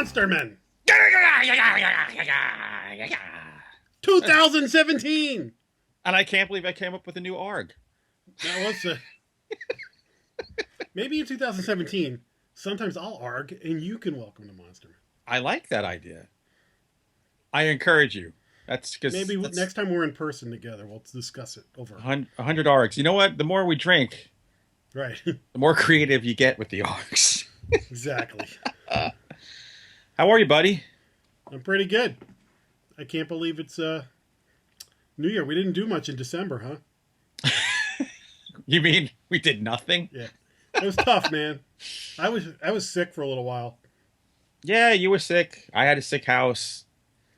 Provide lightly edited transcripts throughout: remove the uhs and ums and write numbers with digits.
Monster Men 2017. And I can't believe I came up with a new ARG. That was maybe in 2017. Sometimes I'll arg and you can welcome to Monster Men. I like that idea. I encourage you. That's because Maybe next time we're in person together, we'll discuss it over 100 ARGs. You know what? The more we drink, right. the more creative you get with the ARGs. Exactly. How are you, buddy? I'm pretty good. I can't believe it's New Year. We didn't do much in December, huh? You mean we did nothing? Yeah. It was tough, man. I was sick for a little while. Yeah, you were sick. I had a sick house.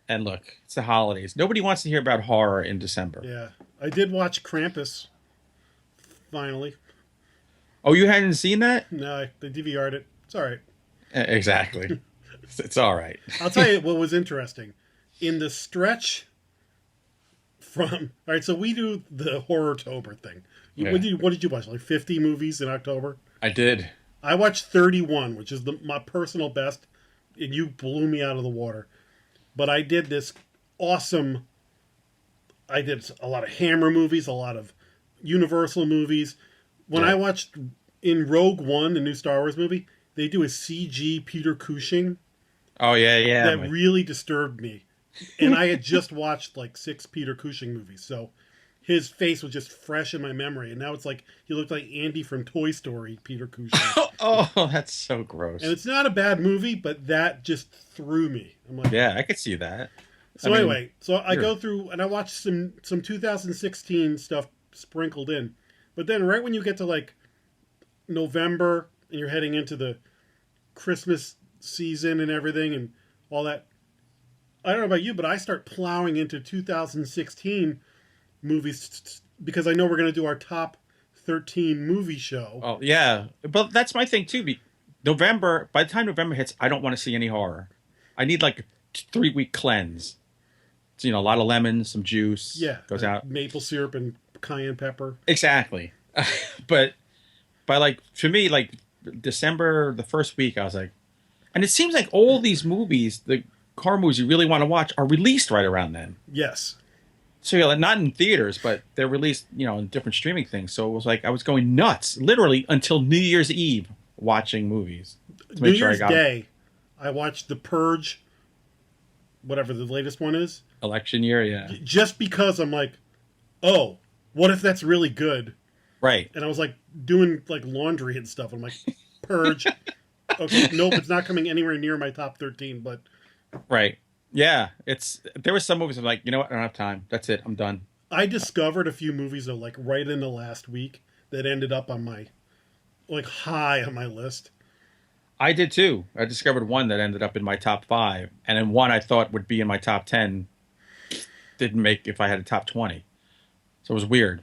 And look, it's the holidays. Nobody wants to hear about horror in December. Yeah. I did watch Krampus, finally. Oh, you hadn't seen that? No, they DVR'd it. It's all right. Exactly. It's all right. I'll tell you what was interesting. In the stretch from... All right, so we do the Horror-tober thing. Yeah. What did you watch? Like 50 movies in October? I did. I watched 31, which is my personal best, and you blew me out of the water. But I did this awesome... I did a lot of Hammer movies, a lot of Universal movies. When I watched in Rogue One, the new Star Wars movie, they do a CG Peter Cushing. Oh, yeah. That really disturbed me. And I had just watched like 6 Peter Cushing movies, so his face was just fresh in my memory. And now it's like he looked like Andy from Toy Story, Peter Cushing. Oh, that's so gross. And it's not a bad movie, but that just threw me. I'm like, yeah, I could see that. So anyway, I go through and I watch some 2016 stuff sprinkled in. But then right when you get to like November and you're heading into the Christmas season and everything and all that, I don't know about you, but I start plowing into 2016 movies because I know we're going to do our top 13 movie show. Oh, yeah. But that's my thing, too. November, by the time November hits, I don't want to see any horror. I need like a 3-week cleanse. So, a lot of lemons, some juice. Yeah. Goes out. Maple syrup and cayenne pepper. Exactly. But for me, like December, the first week, I was like, and it seems like all these movies, the horror movies you really want to watch, are released right around then. Yes. So you're like, not in theaters, but they're released, in different streaming things. So it was like I was going nuts, literally until New Year's Eve, watching movies. New Year's Day, I watched The Purge, whatever the latest one is. Election year, yeah. Just because I'm like, oh, what if that's really good? Right. And I was like doing like laundry and stuff. I'm like, Purge. Okay, nope, it's not coming anywhere near my top 13, but... Right. Yeah, there were some movies I'm like, you know what, I don't have time. That's it, I'm done. I discovered a few movies that like right in the last week that ended up on my, like high on my list. I did too. I discovered one that ended up in my top 5, and then one I thought would be in my top 10 didn't make if I had a top 20. So it was weird.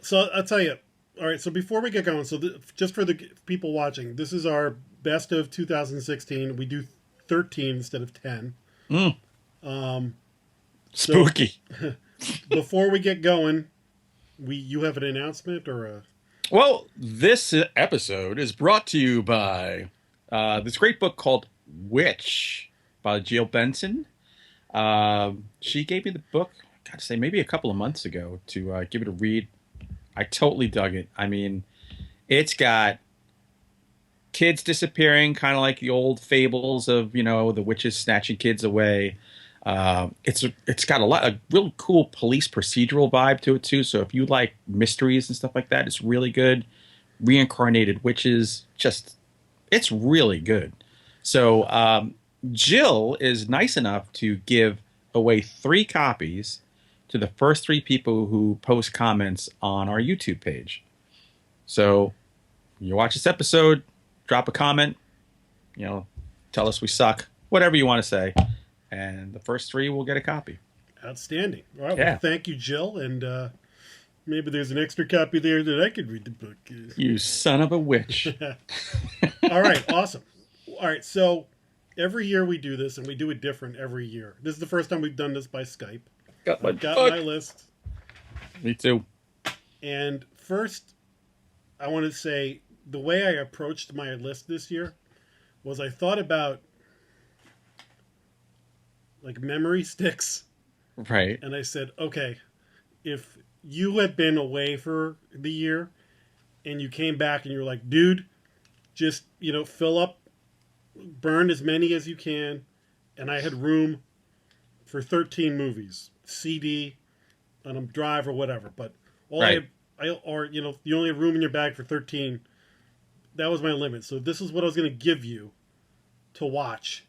So I'll tell you. All right, so before we get going, so just for the people watching, this is our best of 2016. We do 13 instead of 10. Spooky. So, before we get going, you have an announcement or a... Well, this episode is brought to you by this great book called Witch by Jill Benson. She gave me the book, I gotta say, maybe a couple of months ago to give it a read. I totally dug it. I mean, it's got kids disappearing, kind of like the old fables of, the witches snatching kids away. It's got a real cool police procedural vibe to it too. So if you like mysteries and stuff like that, it's really good. Reincarnated witches, it's really good. So Jill is nice enough to give away 3 copies to the first 3 people who post comments on our YouTube page. So you watch this episode, drop a comment, tell us we suck, whatever you want to say. And the first 3 will get a copy. Outstanding. All right. Yeah. Well, thank you, Jill. And maybe there's an extra copy there that I could read the book. You son of a witch. All right. Awesome. All right. So every year we do this, and we do it different every year. This is the first time we've done this by Skype. Got my list. Me too. And first, I want to say the way I approached my list this year was I thought about like memory sticks. Right. And I said, okay, if you had been away for the year and you came back and you're like, dude, just, fill up, burn as many as you can. And I had room for 13 movies, CD, on a drive or whatever. But all Right. you only have room in your bag for 13. That was my limit. So this is what I was going to give you to watch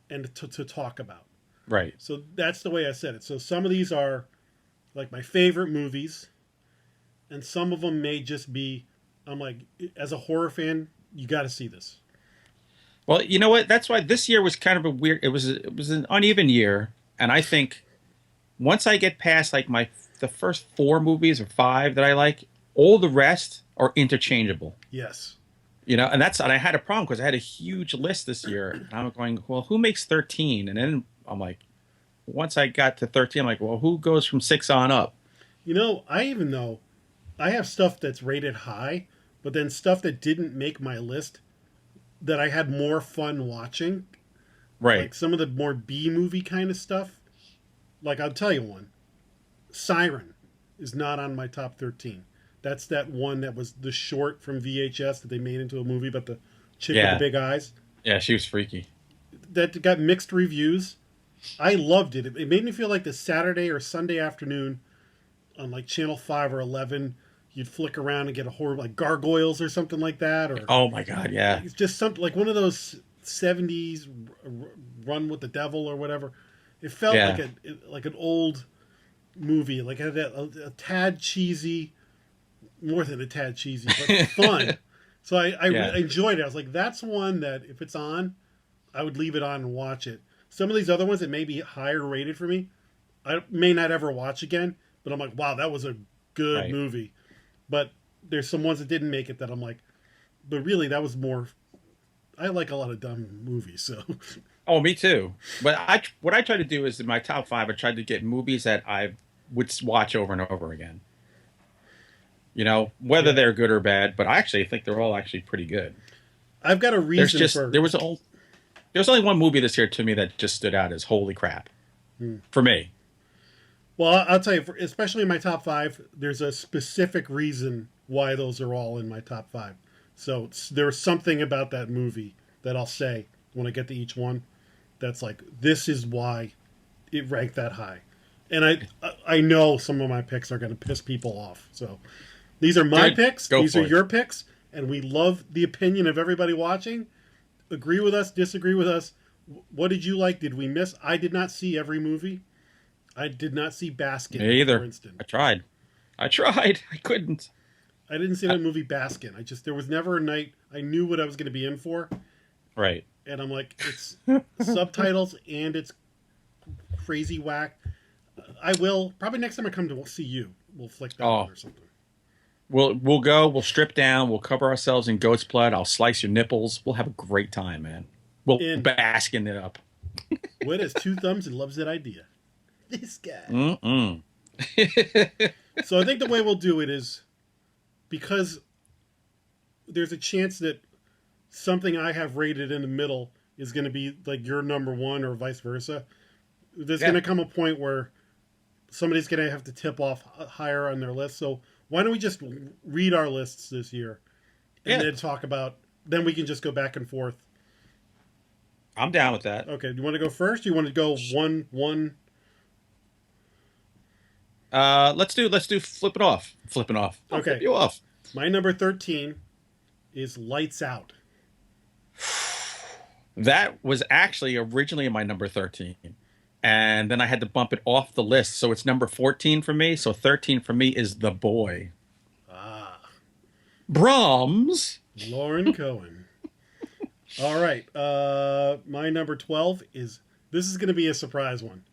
and to talk about. Right. So that's the way I said it. So some of these are like my favorite movies, and some of them may just be, I'm like, as a horror fan, you got to see this. Well, you know what? That's why this year was kind of a weird. It was an uneven year, and I think once I get past like the first 4 movies or 5 that I like, all the rest are interchangeable. Yes. And I had a problem because I had a huge list this year, and I'm going, well, who makes 13? And then I'm like, once I got to 13, I'm like, well, who goes from 6 on up? I even know I have stuff that's rated high, but then stuff that didn't make my list that I had more fun watching. Right. Like some of the more B movie kind of stuff. Like, I'll tell you one. Siren is not on my top 13. That's that one that was the short from VHS that they made into a movie about the chick with the big eyes. Yeah, she was freaky. That got mixed reviews. I loved it. It made me feel like the Saturday or Sunday afternoon on like Channel 5 or 11, you'd flick around and get a horror like Gargoyles or something like that. Or Oh my God, yeah. it's just something like one of those 70s Run with the Devil or whatever. It felt like an old movie, like a tad cheesy, more than a tad cheesy, but fun. So I enjoyed it. I was like, that's one that if it's on, I would leave it on and watch it. Some of these other ones that may be higher rated for me, I may not ever watch again, but I'm like, wow, that was a good movie. But there's some ones that didn't make it that I'm like, but really that was more, I like a lot of dumb movies, so. Oh, me too. But what I try to do is in my top 5, I tried to get movies that I would watch over and over again. Whether they're good or bad, but I actually think they're all actually pretty good. I've got a reason for... There was only one movie this year to me that just stood out as holy crap. For me. Well, I'll tell you, especially in my top 5, there's a specific reason why those are all in my top 5. So there's something about that movie that I'll say when I get to each one that's like, this is why it ranked that high. And I know some of my picks are going to piss people off. So these are my picks. These are your picks. And we love the opinion of everybody watching. Agree with us, disagree with us. What did you like? Did we miss? I did not see every movie. I did not see Baskin, Me either. for instance. I tried. I couldn't. I didn't see that movie Baskin. There was never a night I knew what I was going to be in for. Right. And I'm like, it's subtitles and it's crazy whack. I will, probably next time I come to see you, we'll flick that one or something. We'll go, we'll strip down, we'll cover ourselves in goat's blood, I'll slice your nipples. We'll have a great time, man. We'll bask in it up. Wood has 2 thumbs and loves that idea. This guy. So I think the way we'll do it is, because there's a chance that something I have rated in the middle is going to be like your number 1 or vice versa. There's going to come a point where somebody's going to have to tip off higher on their list. So why don't we just read our lists this year and then talk about, then we can just go back and forth. I'm down with that. Okay. Do you want to go first? Do you want to go one? Let's do flipping off. I'll okay. flip you off. My number 13 is Lights Out. That was actually originally my number 13. And then I had to bump it off the list. So it's number 14 for me. So 13 for me is The Boy. Brahms. Lauren Cohen. All right. My number 12 is, this is going to be a surprise one.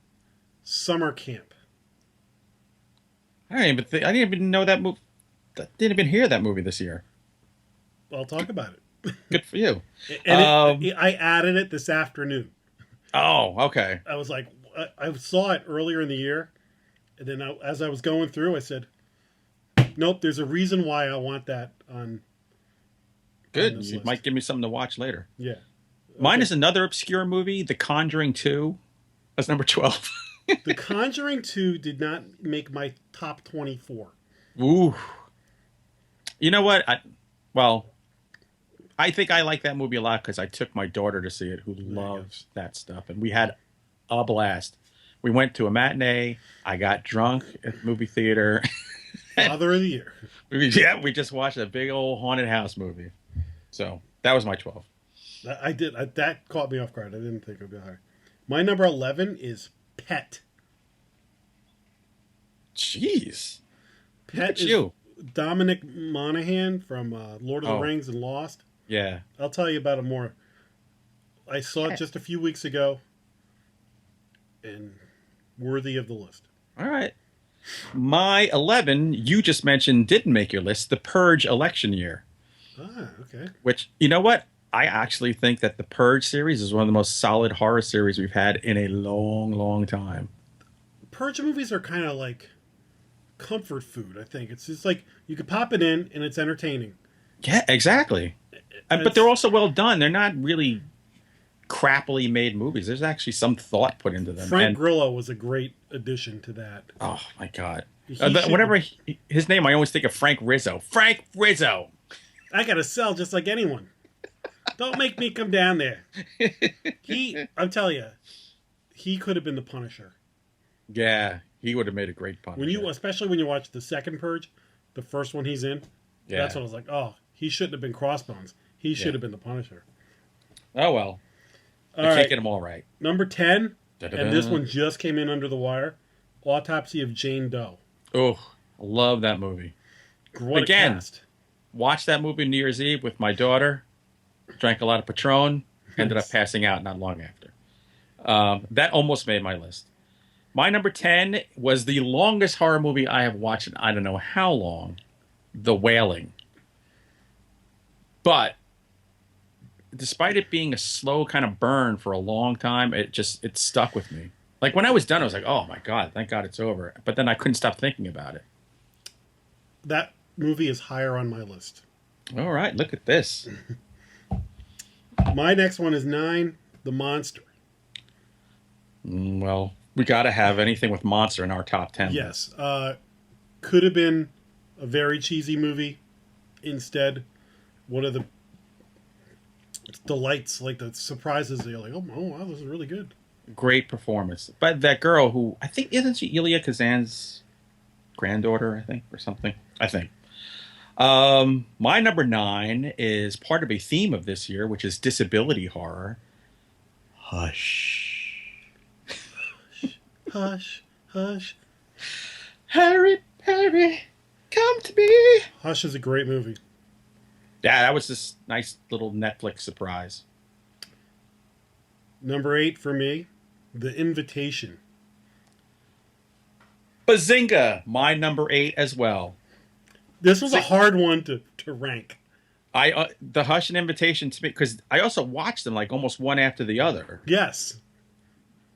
Summer Camp. I didn't even know that movie. Didn't even hear that movie this year. I'll talk about it. Good for you. And I added it this afternoon. Oh, okay. I was like, I saw it earlier in the year, and then as I was going through, I said, nope, there's a reason why I want that on. Good. You might give me something to watch later. Yeah. Mine is another obscure movie, The Conjuring 2. That's number 12. The Conjuring 2 did not make my top 24. Ooh. You know what? Well, I think I like that movie a lot because I took my daughter to see it, who loves that stuff, and we had a blast. We went to a matinee. I got drunk at the movie theater. Father of the Year. We just watched a big old haunted house movie. So that was my 12. I did. That caught me off guard. I didn't think it would be higher. My number 11 is Pet. Jeez. Pet is you. Dominic Monaghan from Lord of the Rings and Lost. Yeah. I'll tell you about it more. I saw it just a few weeks ago, and worthy of the list. All right. My 11, you just mentioned, didn't make your list, the Purge election year. Ah, okay. Which, you know what? I actually think that the Purge series is one of the most solid horror series we've had in a long, long time. Purge movies are kind of like comfort food, I think. It's just like you could pop it in and it's entertaining. Yeah, exactly. But they're also well done. They're not really crappily made movies. There's actually some thought put into them. Frank Grillo was a great addition to that. Oh, my God. Whenever his name, I always think of Frank Rizzo. Frank Rizzo! I got to sell just like anyone. Don't make me come down there. I'm telling you, he could have been the Punisher. Yeah, he would have made a great Punisher. Especially when you watch the second Purge, the first one he's in. Yeah. That's what I was like, oh, he shouldn't have been Crossbones. He should have been the Punisher. Oh, well. You can't get them all right. Number 10, and this one just came in under the wire, Autopsy of Jane Doe. Oh, I love that movie. Again, watched that movie New Year's Eve with my daughter, drank a lot of Patron, ended up passing out not long after. That almost made my list. My number 10 was the longest horror movie I have watched in I don't know how long, The Wailing. But despite it being a slow kind of burn for a long time, it stuck with me. Like when I was done, I was like, oh my God, thank God it's over. But then I couldn't stop thinking about it. That movie is higher on my list. All right, look at this. My next one is 9, The Monster. Well, we got to have anything with monster in our top 10. Yes. Could have been a very cheesy movie. Instead, one of the delights, like the surprises, you're like, oh wow, this is really good. Great performance. But that girl who, I think, isn't she Elia Kazan's granddaughter, I think, or something? I think. My number 9 is part of a theme of this year, which is disability horror. Hush. Hush, hush. Harry, Harry, come to me. Hush is a great movie. Yeah, that was this nice little Netflix surprise. Number 8 for me, The Invitation. Bazinga! My number 8 as well. This was a hard one to rank. The Hush and Invitation to me, because I also watched them like almost one after the other. Yes.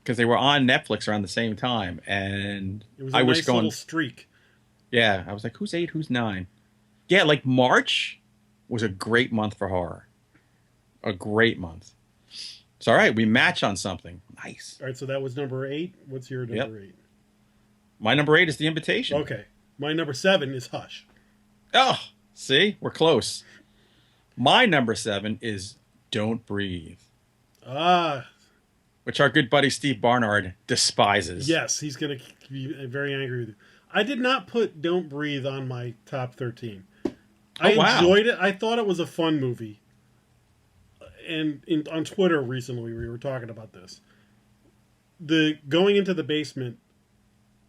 Because they were on Netflix around the same time, and it was a nice little streak. Yeah, I was like, who's 8, who's 9? Yeah, like March was a great month for horror. A great month. So, all right, we match on something. Nice. All right, so that was number 8. What's your number 8? My number 8 is The Invitation. Okay. My number 7 is Hush. Oh, see? We're close. My number 7 is Don't Breathe. Which our good buddy Steve Barnard despises. Yes, he's going to be very angry with you. I did not put Don't Breathe on my top 13. I enjoyed it. I thought it was a fun movie. And on Twitter recently, we were talking about this. The going into the basement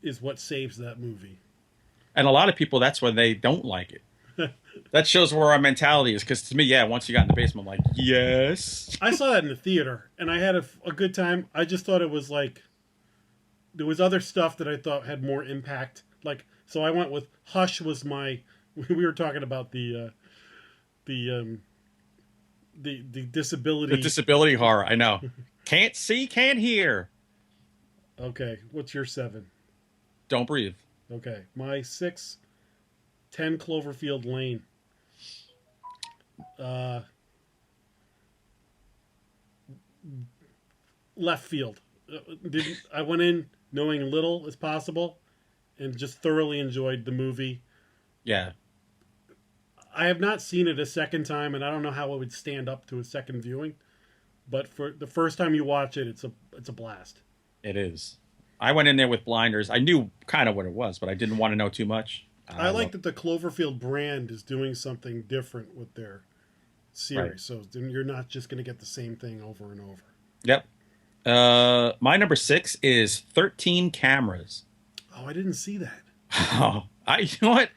is what saves that movie. And a lot of people, that's why they don't like it. That shows where our mentality is. Because to me, once you got in the basement, I'm like, yes. I saw that in the theater, and I had a good time. I just thought it was like, there was other stuff that I thought had more impact. Like, so I went with Hush was my, we were talking about the disability. The disability horror, I know. Can't see, can't hear. Okay, what's your 7? Don't Breathe. Okay, my 6, 10 Cloverfield Lane. Left field. Didn't I went in knowing little as possible, and just thoroughly enjoyed the movie. Yeah, I have not seen it a second time, and I don't know how it would stand up to a second viewing. But for the first time you watch it, it's a blast. it is. I went in there with blinders. I knew kind of what it was, but I didn't want to know too much. I I like love. that the Cloverfield brand is doing something different with their Right. series, so then you're not just going to get the same thing over and over. Yep. My number six is 13 cameras. Oh, I didn't see that. Oh, you know what?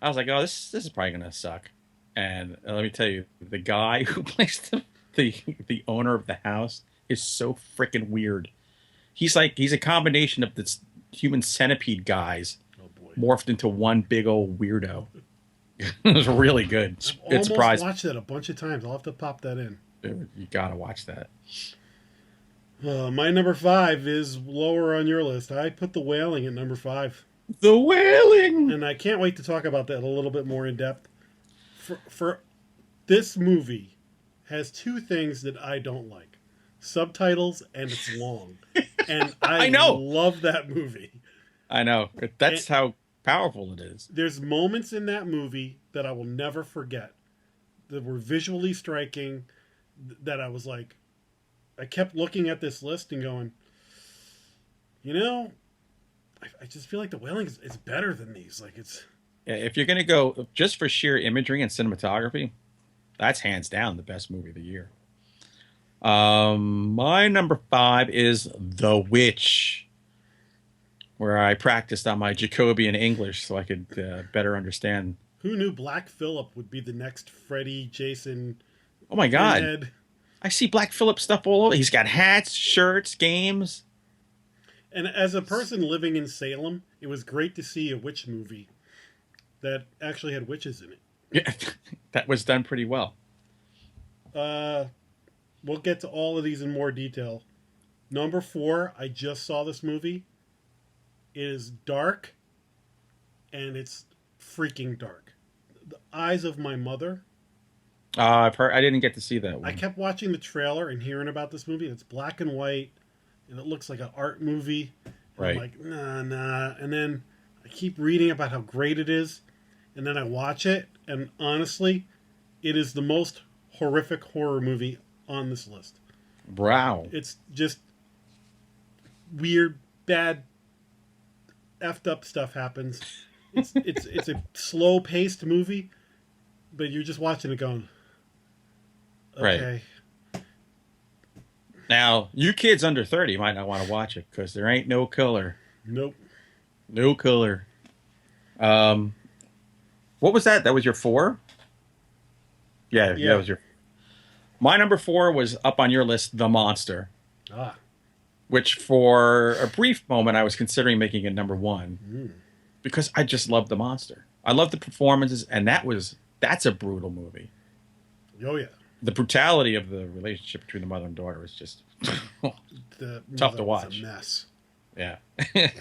I was like, oh, this is probably gonna suck. And let me tell you, the guy who plays the owner of the house is so freaking weird. He's a combination of this human centipede guys Oh boy, morphed into one big old weirdo. It was really good. I've It almost surprised me. watched that a bunch of times. I'll have to pop that in. Dude, you gotta watch that. My number five is lower on your list. I put The Wailing at number five, The Wailing. and I can't wait to talk about that a little bit more in depth. For this movie has two things that I don't like: subtitles and it's long, and I I know. love that movie. I know. That's how powerful it is. There's moments in that movie that I will never forget that were visually striking. That I was like, I kept looking at this list and going, you know, I just feel like The Wailing is better than these. Like it's Yeah, if you're gonna go just for sheer imagery and cinematography, that's hands down the best movie of the year. My number five is The Witch, where I practiced on my Jacobian English so I could better understand. who knew Black Phillip would be the next Freddy, Jason, Oh my God, Pinhead. I see Black Phillip stuff all over. He's got hats, shirts, games. And as a person living in Salem, it was great to see a witch movie that actually had witches in it. Yeah, that was done pretty well. Uh, we'll get to all of these in more detail. Number four, I just saw this movie. It is dark, and it's freaking dark. The Eyes of My Mother. I've heard. I didn't get to see that I one. kept watching the trailer and hearing about this movie. It's black and white, and it looks like an art movie. And Right. I'm like, nah. And then I keep reading about how great it is, and then I watch it, and honestly, it is the most horrific horror movie on this list. Wow. It's just weird, bad, effed up stuff happens. It's a slow paced movie, but you're just watching it going, Right. okay. Now, you kids under 30 might not want to watch it because there ain't no color. Nope. No color. Um, what was that? That was your four? Yeah, Yeah. that was your. My number four was up on your list, The Monster, Ah. which for a brief moment I was considering making it number one Mm. because I just love The Monster. I love the performances, and that's a brutal movie. Oh yeah. The brutality of the relationship between the mother and daughter is just The Tough mother to was watch. a mess. yeah.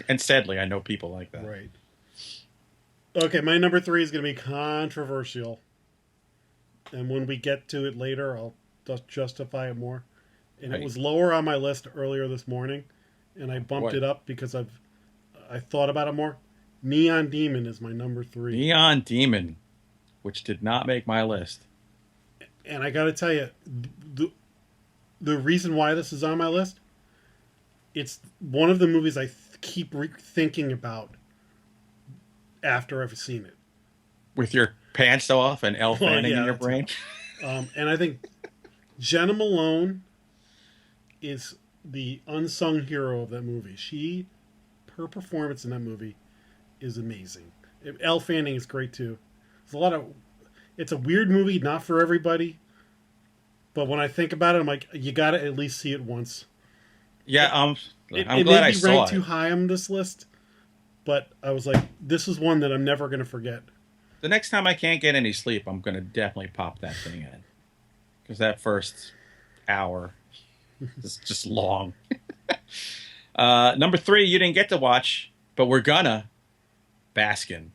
And sadly, I know people like that. Right. Okay, my number three is going to be controversial, and when we get to it later, I'll just justify it more. And Right. it was lower on my list earlier this morning, and I bumped What? it up because I thought about it more. Neon Demon is my number three, Neon Demon, which did not make my list. and I got to tell you, the reason why this is on my list, it's one of the movies I keep thinking about after I've seen it. With your pants off and Elle Well, Fanning yeah, in your that's brain. And I think Jenna Malone is the unsung hero of that movie. Her performance in that movie is amazing. Elle Fanning is great too. It's a weird movie, not for everybody. But when I think about it, I'm like, you got to at least see it once. Yeah, I'm It glad may I be saw ranked it. too high on this list, but I was like, this is one that I'm never going to forget. The next time I can't get any sleep, I'm going to definitely pop that thing in. Because that first hour is just long. Number three, you didn't get to watch, but we're gonna. Baskin.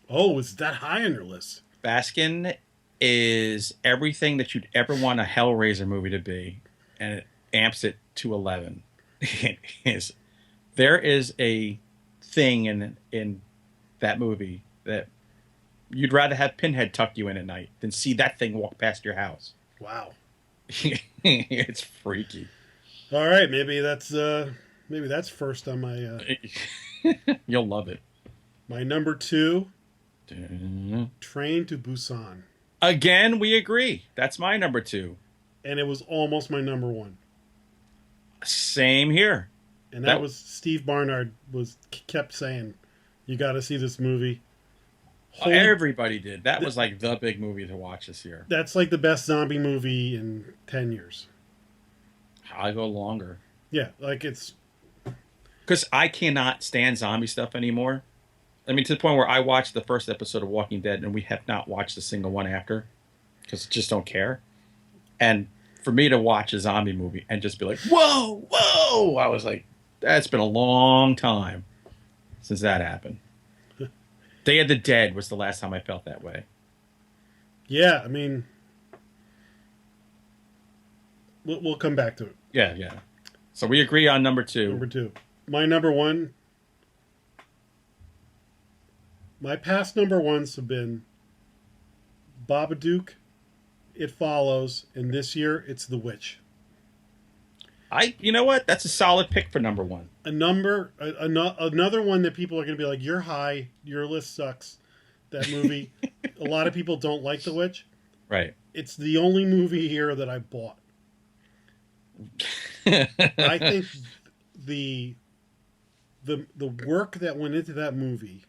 Oh, is that high on your list? Baskin is everything that you'd ever want a Hellraiser movie to be, and it amps it to 11. It is. There is a thing in that movie that you'd rather have Pinhead tuck you in at night than see that thing walk past your house. Wow. It's freaky. All right, maybe that's first on You'll love it. my number 2, Train to Busan. Again, we agree. That's my number 2. And it was almost my number 1. Same here. And that was Steve Barnard kept saying, "You got to see this movie." Everybody did. That was like the big movie to watch this year. That's like the best zombie movie in 10 years. I'll go longer. Yeah, like it's because I cannot stand zombie stuff anymore. I mean, to the point where I watched the first episode of Walking Dead and we have not watched a single one after because just don't care. And for me to watch a zombie movie and just be like, whoa, whoa, I was like, that's been a long time since that happened. Day of the Dead was the last time I felt that way. Yeah, I mean, we'll come back to it. Yeah, yeah. So we agree on number 2. Number 2. My number 1. My past number 1s have been Babadook, It Follows, and this year it's The Witch. You know what? That's a solid pick for number 1. Another one that people are going to be like, "You're high. Your list sucks." That movie. A lot of people don't like The Witch. Right. It's the only movie here that I bought. I think the work that went into that movie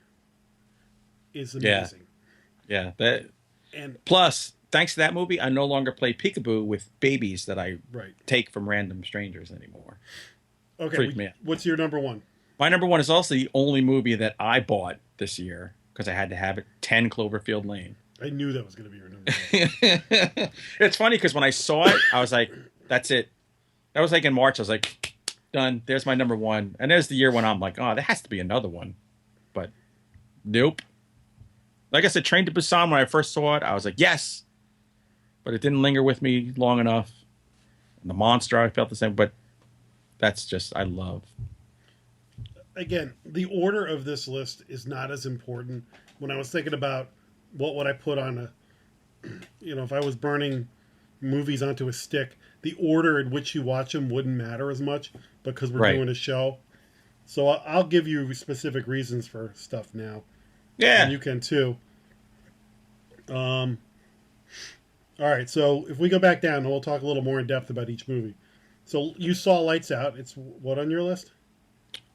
is amazing. Yeah. And plus, thanks to that movie, I no longer play peekaboo with babies that I take from random strangers anymore. Okay, what's your number 1? My number 1 is also the only movie that I bought this year because I had to have it. 10 Cloverfield Lane. I knew that was going to be your number 1. It's funny because when I saw it, I was like, "That's it." That was like in March. I was like, "Done. There's my number 1." And there's the year when I'm like, "Oh, there has to be another one," but nope. Like I said, Train to Busan. When I first saw it, I was like, "Yes." But it didn't linger with me long enough. And The Monster, I felt the same. But that's just, I love. Again, the order of this list is not as important. When I was thinking about what would I put on if I was burning movies onto a stick, the order in which you watch them wouldn't matter as much because we're doing a show. So I'll give you specific reasons for stuff now. Yeah. And you can too. All right, so if we go back down, we'll talk a little more in depth about each movie. So you saw Lights Out. It's what on your list?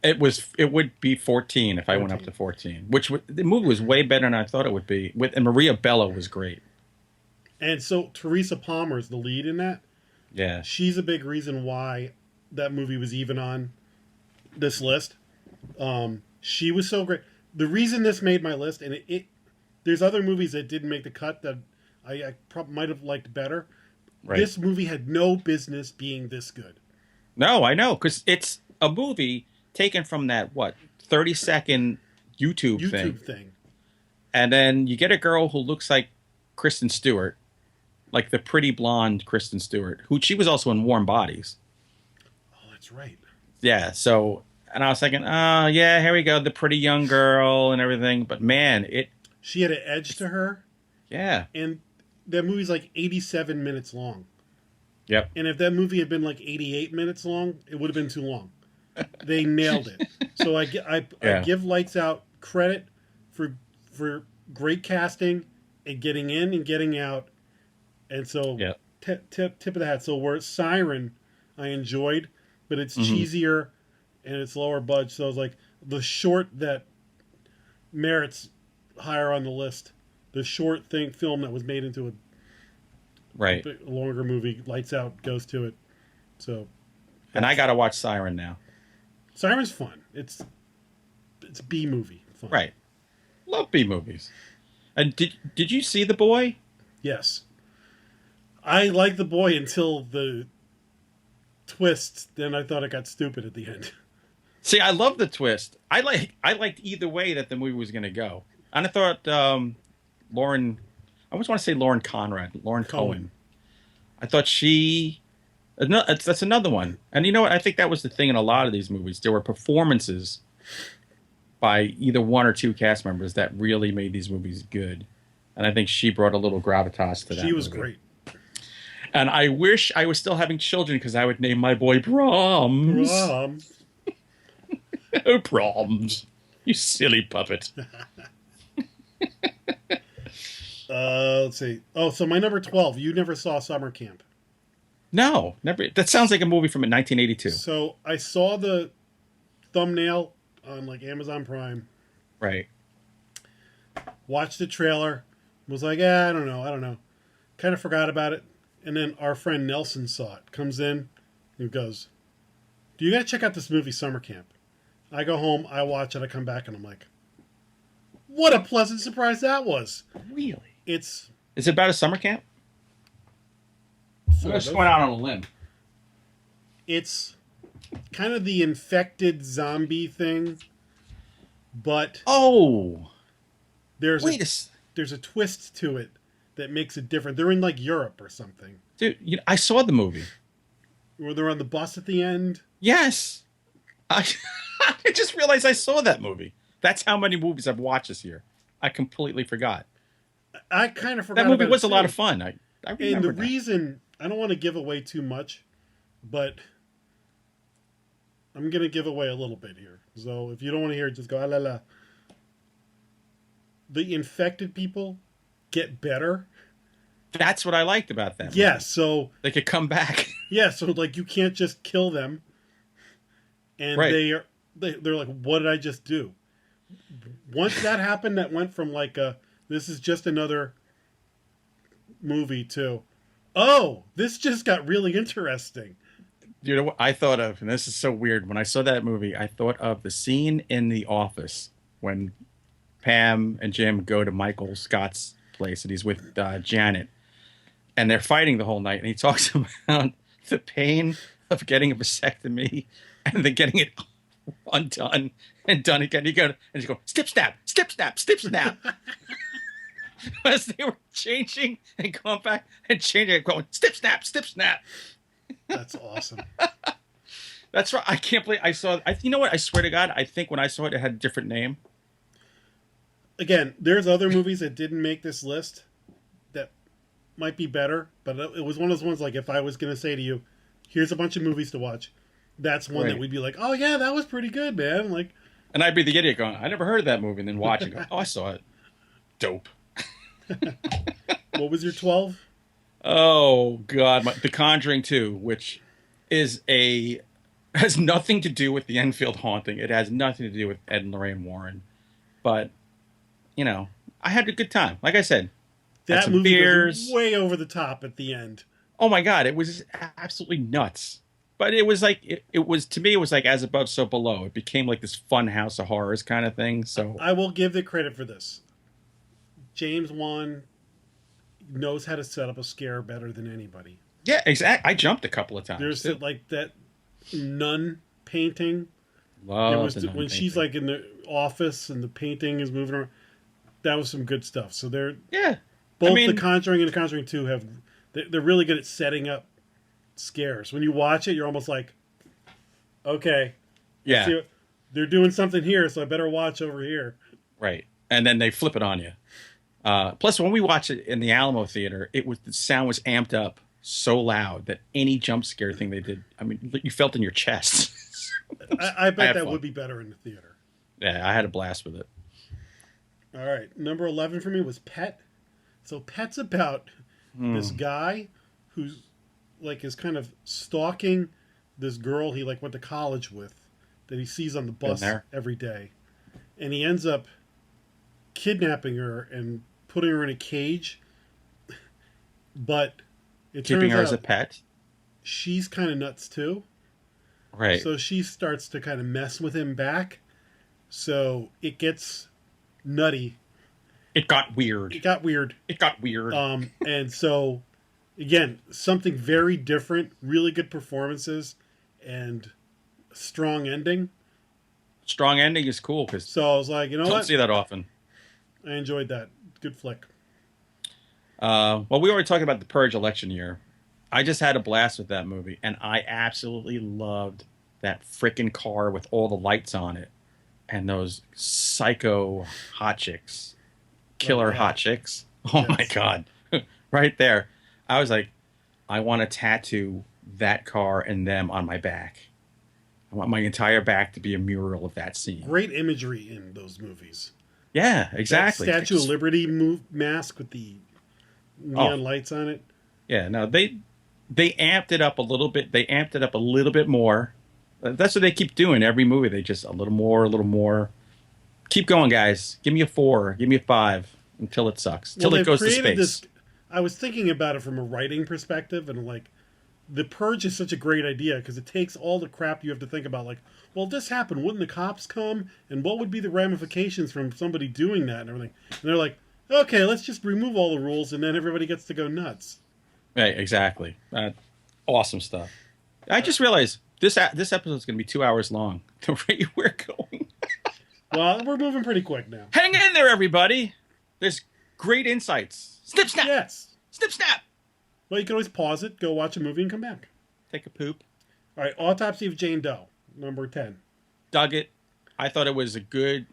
It would be 14 if I went up to 14. The movie was way better than I thought it would be. And Maria Bello was great. And so Teresa Palmer is the lead in that. Yeah. She's a big reason why that movie was even on this list. She was so great. The reason this made my list, and there's other movies that didn't make the cut that I probably might have liked better. Right. This movie had no business being this good. No, I know, because it's a movie taken from that 30-second YouTube thing, and then you get a girl who looks like Kristen Stewart, like the pretty blonde Kristen Stewart, who she was also in Warm Bodies. Oh, that's right. Yeah. So, and I was thinking, oh yeah, here we go, the pretty young girl and everything. But man, she had an edge to her. Yeah. And that movie's like 87 minutes long. Yep. And if that movie had been like 88 minutes long, it would have been too long. They nailed it. So I give Lights Out credit for great casting and getting in and getting out. And so tip of the hat. So where Siren I enjoyed, but it's cheesier and it's lower budget. So I was like, the short that merits higher on the list, the short film that was made into a longer movie, Lights Out goes to it. So, and I got to watch Siren now. Siren's fun. It's B movie fun. Right. Love B movies. And did you see The Boy? Yes. I liked The Boy until the twist. Then I thought it got stupid at the end. See, I love the twist. I liked either way that the movie was going to go. And I thought Lauren, I always want to say Lauren Conrad, Lauren Cohen. I thought she That's another one. And you know what? I think that was the thing in a lot of these movies. There were performances by either one or two cast members that really made these movies good. And I think she brought a little gravitas to She that was movie. great. And I wish I was still having children because I would name my boy Brahms. Oh, Brahms. You silly puppet. Let's see. Oh, so my number 12. You never saw Summer Camp. No, never. That sounds like a movie from 1982. So I saw the thumbnail on like Amazon Prime. Right. Watched the trailer. Was like, I don't know. Kind of forgot about it. And then our friend Nelson saw it. Comes in and goes, "Do you gotta check out this movie, Summer Camp?" I go home. I watch it. I come back and I'm like, "What a pleasant surprise that was!" Really? It's Is it about a summer camp? I'm just going out on a limb. It's kind of the infected zombie thing, but Oh, there's wait there's a twist to it that makes it different. They're in like Europe or something, dude. I saw the movie. where they're on the bus at the end. Yes, I, I just realized I saw that movie. That's how many movies I've watched this year. I completely forgot. I kind of forgot. That movie about was it a lot too. of fun. I And remember the reason, I don't want to give away too much, but I'm gonna give away a little bit here. So if you don't want to hear it, just go la la. The infected people get better. That's what I liked about that movie. Yeah, so They could come back. yeah, so like you can't just kill them, and Right. they're like, what did I just do? Once that happened, that went from like this is just another movie to, oh, this just got really interesting. You know what I thought of, and this is so weird. When I saw that movie, I thought of the scene in The Office when Pam and Jim go to Michael Scott's place, and he's with Janet, and they're fighting the whole night. And he talks about the pain of getting a vasectomy and then getting it undone and done again. And you go, snip, snap, snip, snap, snip, snap. As they were changing and going back and changing and going, snip, snap, snip, snap. That's awesome. That's right. I can't believe I saw. You know what? I swear to God, I think when I saw it, it had a different name. Again, there's other movies that didn't make this list that might be better, but it was one of those ones like if I was going to say to you, here's a bunch of movies to watch, that's one that Right. we'd be like, oh yeah, that was pretty good, man. Like, And I'd be the idiot going, I never heard of that movie, and then watch it. Go, oh, I saw it. Dope. what was your 12? Oh God, The Conjuring 2, which has nothing to do with the Enfield haunting. It has nothing to do with Ed and Lorraine Warren, but I had a good time. Like I said, had That some movie beers. goes way over the top at the end. Oh my God, it was absolutely nuts. But it was like it was to me. It was like as above, so below. It became like this fun house of horrors kind of thing. So I will give the credit for this. James Wan knows how to set up a scare better than anybody. yeah, exactly. I jumped a couple of times. There's too. like that nun painting. Love It was the when she's like in the office and the painting is moving around. That was some good stuff. So they're yeah. both The Conjuring and The Conjuring 2 have they're really good at setting up scares. When you watch it, you're almost like, okay, Yeah, see, they're doing something here, so I better watch over here. right. And then they flip it on you. Plus, when we watched it in the Alamo Theater, the sound was amped up so loud that any jump scare thing they did, I mean, you felt in your chest. I bet had that fun. would be better in the theater. Yeah, I had a blast with it. All right, number 11 for me was Pet. So Pet's about this guy who's like is kind of stalking this girl he like went to college with that he sees on the bus every day, and he ends up kidnapping her and putting her in a cage. But it Keeping turns her out as a pet. she's kind of nuts too. Right. So she starts to kind of mess with him back. So it gets nutty. It got weird. It got weird. It got weird. And so, again, something very different, really good performances, and strong ending. Strong ending is cool because So I was like, you know don't what? see that often. I enjoyed that. Good flick. Well, we already talked about the Purge election year. I just had a blast with that movie, and I absolutely loved that freaking car with all the lights on it and those psycho hot chicks, Oh killer yeah. hot chicks. Oh my Yes. god, right there. I was like, I want to tattoo that car and them on my back. I want my entire back to be a mural of that scene. Great imagery in those movies. Yeah, That exactly. Statue of Liberty mask with the Oh, neon lights on it. yeah. No, they amped it up a little bit. They amped it up a little bit more. That's what they keep doing every movie. They just a little more, a little more. Keep going, guys. Give me a 4. Give me a 5 until it sucks. Till Well, it they've goes to created space. this. I was thinking about it from a writing perspective, and like, the Purge is such a great idea because it takes all the crap you have to think about. Like, well, if this happened, wouldn't the cops come? And what would be the ramifications from somebody doing that and everything? And they're like, okay, let's just remove all the rules, and then everybody gets to go nuts. Right, exactly. Awesome stuff. I just realized this episode is going to be 2 hours long. The rate we're going. Well, we're moving pretty quick now. Hang in there, everybody. There's great insights. Snip, snap. Yes. Snip, snap. Well, you can always pause it, go watch a movie, and come back. Take a poop. All right, Autopsy of Jane Doe, number 10. Dug it. I thought it was a good.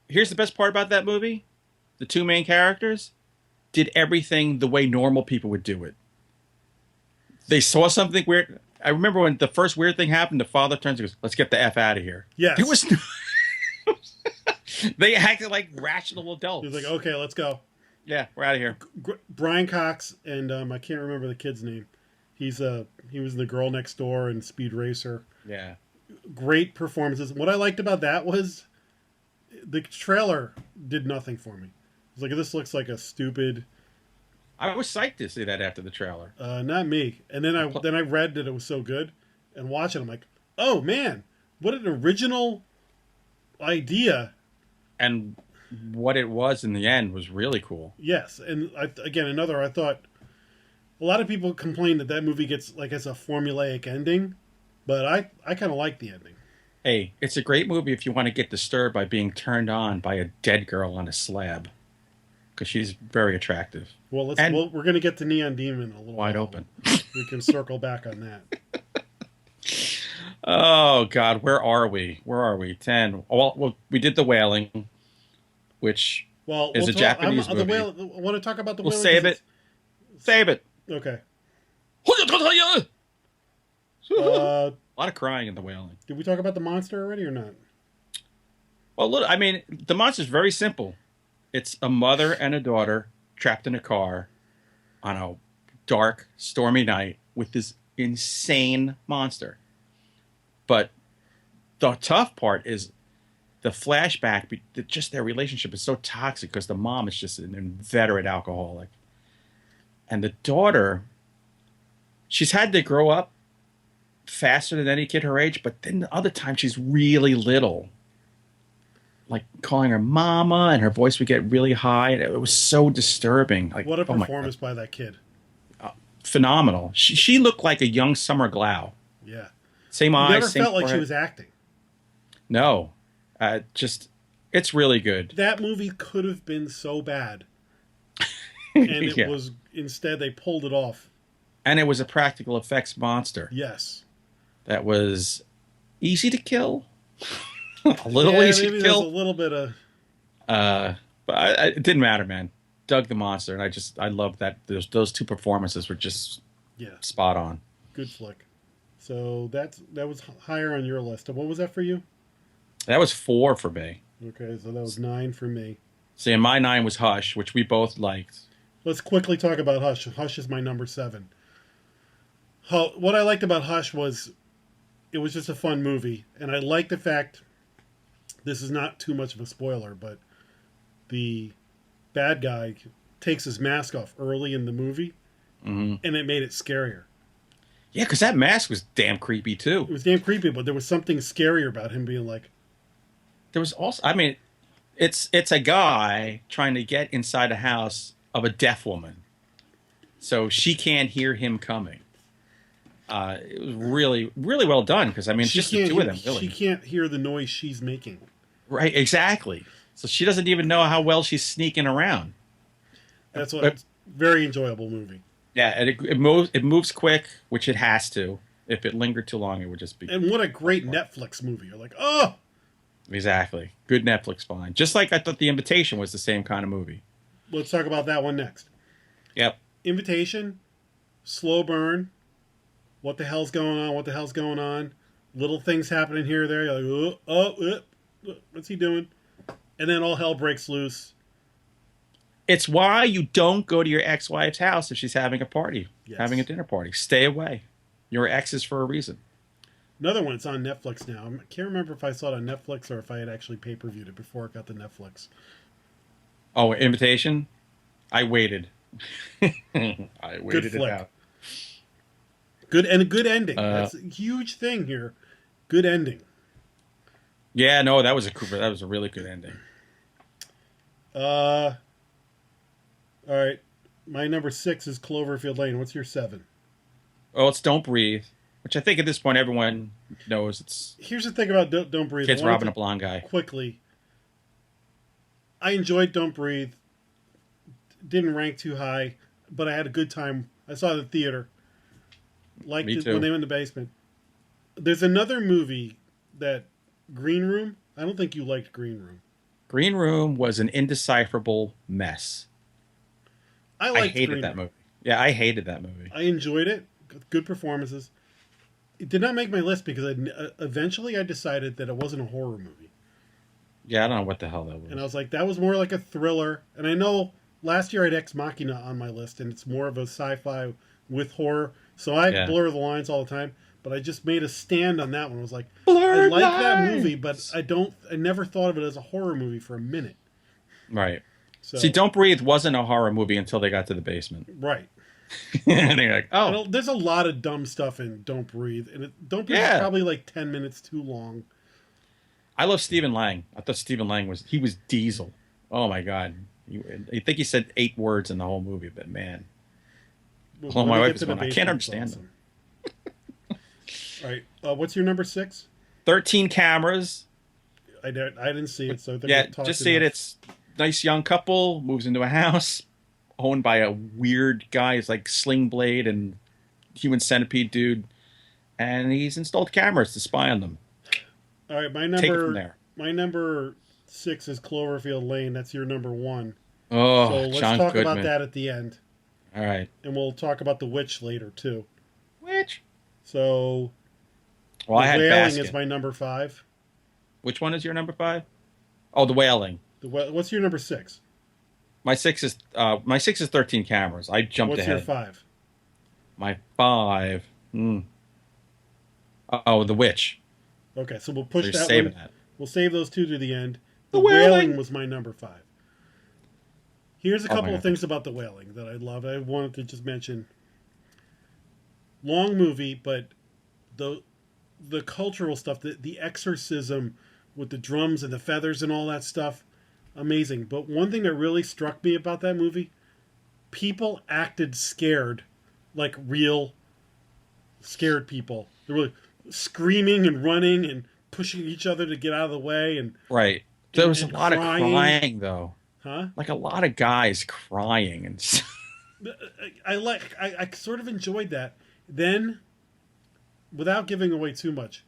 Here's the best part about that movie: the two main characters did everything the way normal people would do it. They saw something weird. I remember when the first weird thing happened. The father turns and goes, "Let's get the F out of here." Yes. It was. They acted like rational adults. He's like, okay, let's go. Yeah, we're out of here. Brian Cox and I can't remember the kid's name. He was in The Girl Next Door and Speed Racer. Yeah. Great performances. What I liked about that was the trailer did nothing for me. I was like, this looks like a stupid. I was psyched to see that after the trailer. Not me. And then I read that it was so good, and watching, I'm like, oh man, what an original idea. And what it was in the end was really cool. Yes, and I thought a lot of people complain that movie gets like as a formulaic ending, but I kind of like the ending. Hey, it's a great movie if you want to get disturbed by being turned on by a dead girl on a slab, because she's very attractive. Well, we're going to get to Neon Demon in a little Wide while. open. We can circle back on that. Oh God, where are we? 10. Well, we did the Wailing, which is a Japanese movie. I want to talk about the We'll Wailing. save it. Save it. Okay. A lot of crying in the Wailing. Did we talk about the monster already or not? Well, look, I mean, the monster's very simple. It's a mother and a daughter trapped in a car on a dark, stormy night with this insane monster. But the tough part is the flashback, just their relationship is so toxic because the mom is just an inveterate alcoholic. And the daughter, she's had to grow up faster than any kid her age, but then the other time she's really little. Like calling her mama, and her voice would get really high. And it was so disturbing. Like, What a oh my performance by that kid. God. Phenomenal. She looked like a young Summer Glau. Yeah. Same eyes, Never same felt like she forehead. was acting. No. It's really good. That movie could have been so bad. And it Yeah. was, instead they pulled it off. And it was a practical effects monster Yes. that was easy to kill. A little easy maybe to there's kill. a little bit of. But it didn't matter, man. Dug the monster, and I loved that. Those two performances were just spot on. Good flick. So that was higher on your list. What was that for you? That was 4 for me. Okay, so that was 9 for me. See, and my 9 was Hush, which we both liked. Let's quickly talk about Hush. Hush is my number 7. What I liked about Hush was it was just a fun movie, and I like the fact, this is not too much of a spoiler, but the bad guy takes his mask off early in the movie, and it made it scarier. Yeah, because that mask was damn creepy too. It was damn creepy, but there was something scarier about him being like... There was also, I mean, it's a guy trying to get inside a house of a deaf woman, so she can't hear him coming. It was really, really well done, because I mean, it's just the two of them. Really, she can't hear the noise she's making. Right, exactly. So she doesn't even know how well she's sneaking around. That's what. It's a very enjoyable movie. Yeah, and it moves quick, which it has to. If it lingered too long, it would just be And what a great Netflix movie! You're like, oh, exactly good Netflix find. Just like I thought The Invitation was the same kind of movie. let's talk about that one next. Yep. Invitation, slow burn. What the hell's going on? What the hell's going on? Little things happening here or there. You're like, what's he doing? And then all hell breaks loose. It's why you don't go to your ex-wife's house if she's having a party, having a Yes. dinner party. Stay away. Your ex is for a reason. Another one. It's on Netflix now. I can't remember if I saw it on Netflix or if I had actually pay-per-viewed it before it got to Netflix. Oh, Invitation? I waited. I Good waited it flick. out. Good and a good ending. That's a huge thing here. Good ending. Yeah, no, that was a really good ending. Uh, all right. My number 6 is Cloverfield Lane. What's your 7? Oh, it's Don't Breathe, which I think at this point everyone knows it's Here's the thing about Don't Breathe. kids I wanted robbing to a blonde guy. quickly. I enjoyed Don't Breathe. Didn't rank too high, but I had a good time. I saw it in the theater. Liked Me it too. when they went in the basement. There's another movie that Green Room. I don't think you liked Green Room. Green Room was an indecipherable mess. I I liked hated Green that Room. movie. Yeah, I hated that movie. I enjoyed it. Good performances. It did not make my list because eventually I decided that it wasn't a horror movie. Yeah, I don't know what the hell that And I was. was like, that was more like a thriller. And I know last year I had Ex Machina on my list, and it's more of a sci-fi with horror. So I Yeah. blur the lines all the time. But I just made a stand on that one. I was like, I Blurred like that movie, lines. but I never thought of it as a horror movie for a minute. Right. So See, Don't Breathe wasn't a horror movie until they got to the basement. right. And they're like, oh, There's a lot of dumb stuff in Don't Breathe, and Don't Breathe is yeah. probably like 10 minutes too long. I love Stephen Lang. I thought Stephen Lang was Diesel. Oh my God. I think he said 8 words in the whole movie, but man. When My they wife get is to the going, I can't basement, it's understand awesome. All right. What's your number 6? 13 cameras. I didn't see it, so I think Yeah, we've talked just see it. enough. It's nice young couple moves into a house owned by a weird guy. He's like Sling Blade and Human Centipede dude, and he's installed cameras to spy on them. All right, Take it from there. my number 6 is Cloverfield Lane. That's your number 1. So Oh, let's John talk Goodman. about that at the end, All right. and we'll talk about The Witch later too. Which? So Well, I The had Wailing Baskin. is my number 5. Which one is your number 5? Oh, The Wailing. What's your number 6? My six is 13 cameras. I jumped What's ahead. your 5? My 5. Oh, The Witch. Okay, so we'll So push you're that saving one. that. We'll save those two to the end. The The Wailing Wailing was my number 5. Here's a Oh my couple of God. things about The Wailing that I love. I wanted to just mention. Long movie, but the cultural stuff, the exorcism with the drums and the feathers and all that stuff, amazing. But one thing that really struck me about that movie, people acted scared, like real scared people. They were screaming and running and pushing each other to get out of the way and Right. There was a and lot of crying. crying, though. huh? Like a lot of guys crying and I sort of enjoyed that. Then, without giving away too much,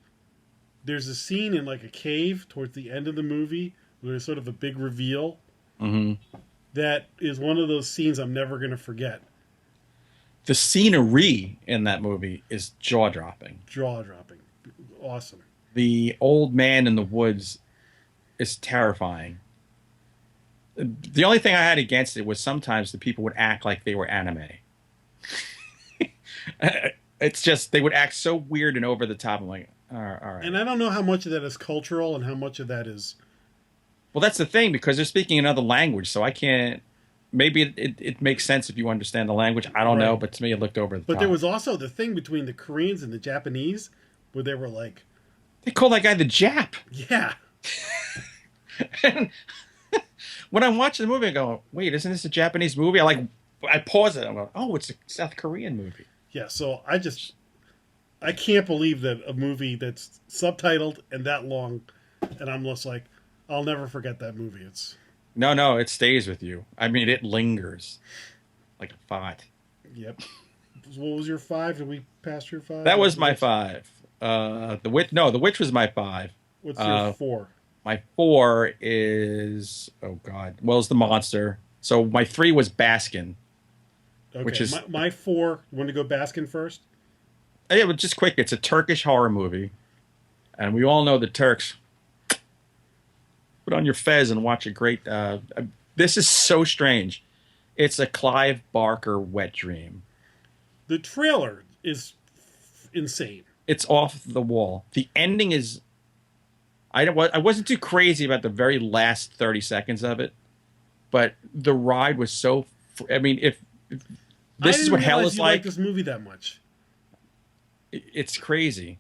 there's a scene in like a cave towards the end of the movie where there's sort of a big reveal. hmm That is one of those scenes I'm never going to forget. The scenery in that movie is jaw dropping. Jaw dropping. Awesome. The old man in the woods is terrifying. The only thing I had against it was sometimes the people would act like they were anime. It's just they would act so weird and over the top. I'm like, all right. And I don't know how much of that is cultural and how much of that is. Well, that's the thing because they're speaking another language, so I can't. Maybe it makes sense if you understand the language. I don't know, Right. but to me, it looked over the But top. there was also the thing between the Koreans and the Japanese where they were like, They called that guy the Jap. yeah. And when I'm watching the movie, I go, "Wait, isn't this a Japanese movie?" I pause it. I'm going, "Oh, it's a South Korean movie." Yeah, so I can't believe that a movie that's subtitled and that long, and I'm just like, I'll never forget that movie. It's No, it stays with you. I mean, it lingers like a thought. Yep. What was your 5? Did we pass your 5? That was my 5. The Witch. No, the Witch was my 5. What's your 4? My 4 is Well, it's the Monster. So my 3 was Baskin, Okay, which is my 4. You want to go Baskin first? yeah, but just quick. It's a Turkish horror movie, and we all know the Turks. Put on your fez and watch a great. This is so strange. It's a Clive Barker wet dream. The trailer is insane. It's off the wall. The ending is. I wasn't too crazy about the very last 30 seconds of it, but the ride was so. I mean, if this is what hell is like, this movie that much. It's crazy.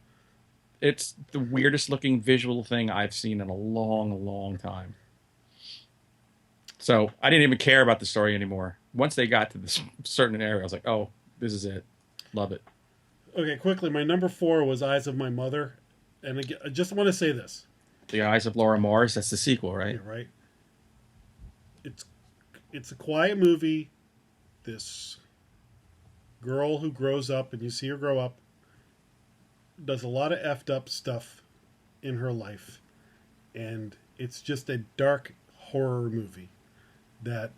It's the weirdest looking visual thing I've seen in a long, long time. So I didn't even care about the story anymore. Once they got to this certain area, I was like, oh, this is it. Love it. Okay, quickly, my number 4 was Eyes of My Mother. And again, I just want to say this. The Eyes of Laura Mars, that's the sequel, right? Yeah, right. It's a quiet movie. This girl who grows up, and you see her grow up, does a lot of effed up stuff in her life. And it's just a dark horror movie that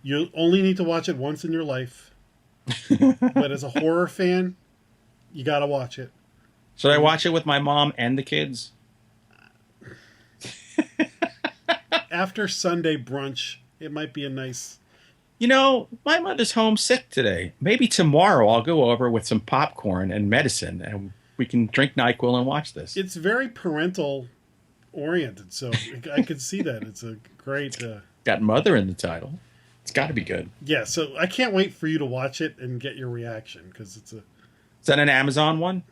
you only need to watch it once in your life. But as a horror fan, you got to watch it. Should I watch it with my mom and the kids? After Sunday brunch, it might be a nice... You know, my mother's home sick today. Maybe tomorrow I'll go over with some popcorn and medicine, and we can drink NyQuil and watch this. It's very parental oriented, so I could see that. It's a great... Got mother in the title. It's got to be good. Yeah, so I can't wait for you to watch it and get your reaction, because it's a... Is that an Amazon one?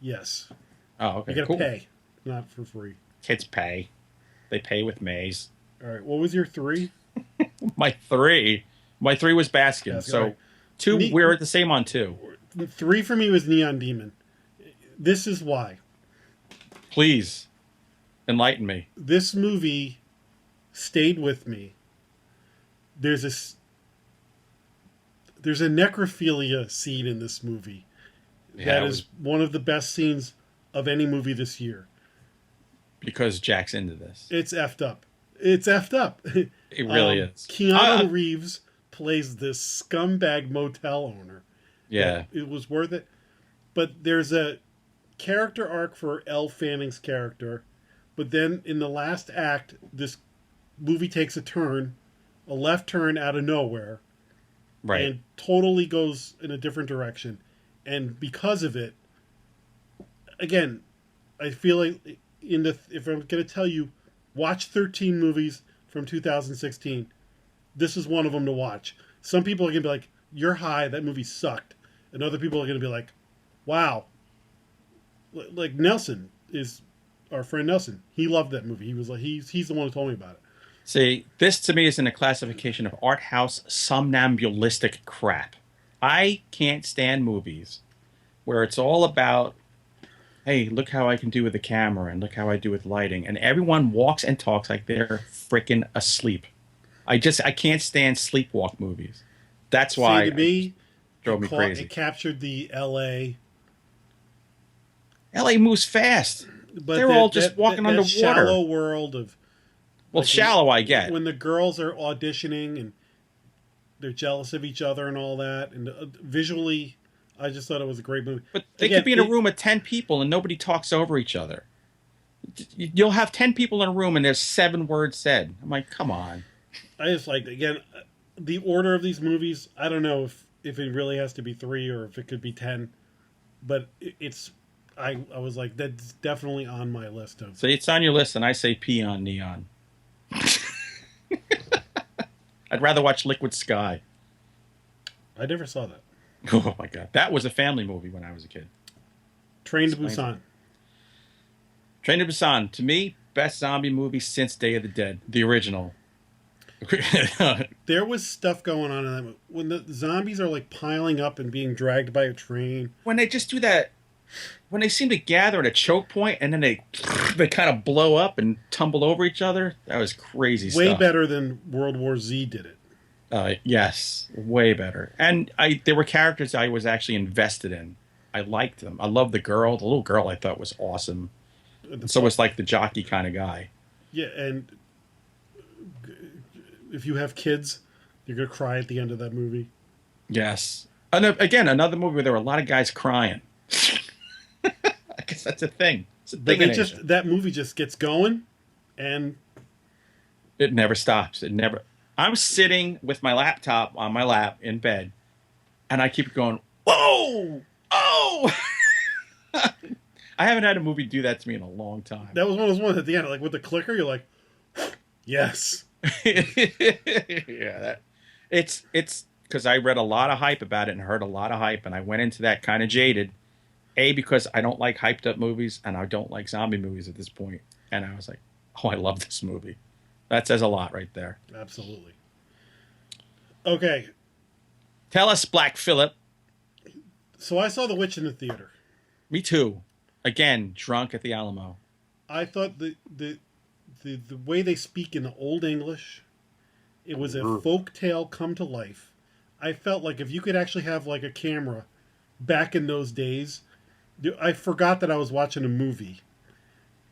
Yes. Oh, okay, You got to cool. pay, not for free. Kids pay. They pay with maize. All right, what was your 3? My 3 was Baskin. That's so right. 2, we're the same on 2. 3 for me was Neon Demon. This is why. Please enlighten me. This movie stayed with me. There's a necrophilia scene in this movie that is one of the best scenes of any movie this year. Because Jack's into this. It's effed up. It's effed up. It really is. Keanu Reeves plays this scumbag motel owner. Yeah. It was worth it. But there's a character arc for Elle Fanning's character. But then in the last act, this movie takes a turn, a left turn out of nowhere. Right. And totally goes in a different direction. And because of it, again, I feel like if I'm going to tell you, watch 13 movies from 2016, this is one of them to watch. Some people are going to be like, you're high, that movie sucked. And other people are going to be like, wow. Like Nelson is our friend Nelson. He loved that movie. He was like, he's the one who told me about it. See, this to me is in a classification of art house somnambulistic crap. I can't stand movies where it's all about, hey, look how I can do with the camera and look how I do with lighting. And everyone walks and talks like they're freaking asleep. I can't stand sleepwalk movies. That's why it drove me crazy. It captured the L.A. LA moves fast. But they're all just walking underwater. Shallow world of... Well, shallow I get. When the girls are auditioning and they're jealous of each other and all that. And visually, I just thought it was a great movie. But they could be in a room of 10 people and nobody talks over each other. You'll have 10 people in a room and there's 7 words said. I'm like, come on. I just like, again, the order of these movies, I don't know if it really has to be 3 or if it could be 10. But it's... I was like, that's definitely on my list of... So it's on your list and I say pee on neon. I'd rather watch Liquid Sky. I never saw that. Oh my god, that was a family movie when I was a kid. Train to Busan. Train to Busan, to me, best zombie movie since Day of the Dead, the original. There was stuff going on in that movie. When the zombies are like piling up and being dragged by a train. When they just do that, when they seem to gather at a choke point and then they kind of blow up and tumble over each other, that was crazy stuff. Way better than World War Z did it. Yes, way better. And there were characters I was actually invested in. I liked them. I loved the girl. The little girl I thought was awesome. The And so part, was like the jockey kind of guy. yeah, and if you have kids, you're gonna cry at the end of that movie. Yes. And again, another movie where there were a lot of guys crying. I guess that's a thing. It's a thing But in it Asia. just that movie just gets going, and It never stops. It never. I'm sitting with my laptop on my lap in bed, and I keep going, whoa, oh. I haven't had a movie do that to me in a long time. that was one of those ones at the end, like with the clicker, you're like, yes. Yeah, it's because I read a lot of hype about it and heard a lot of hype, and I went into that kind of jaded. A, because I don't like hyped up movies, and I don't like zombie movies at this point. And I was like, oh, I love this movie. That says a lot right there. Absolutely. Okay, Tell us, Black Phillip. so I saw The Witch in the theater. Me too. Again, drunk at the Alamo. I thought the way they speak in the Old English, it was a folk tale come to life. I felt like if you could actually have like a camera back in those days, I forgot that I was watching a movie.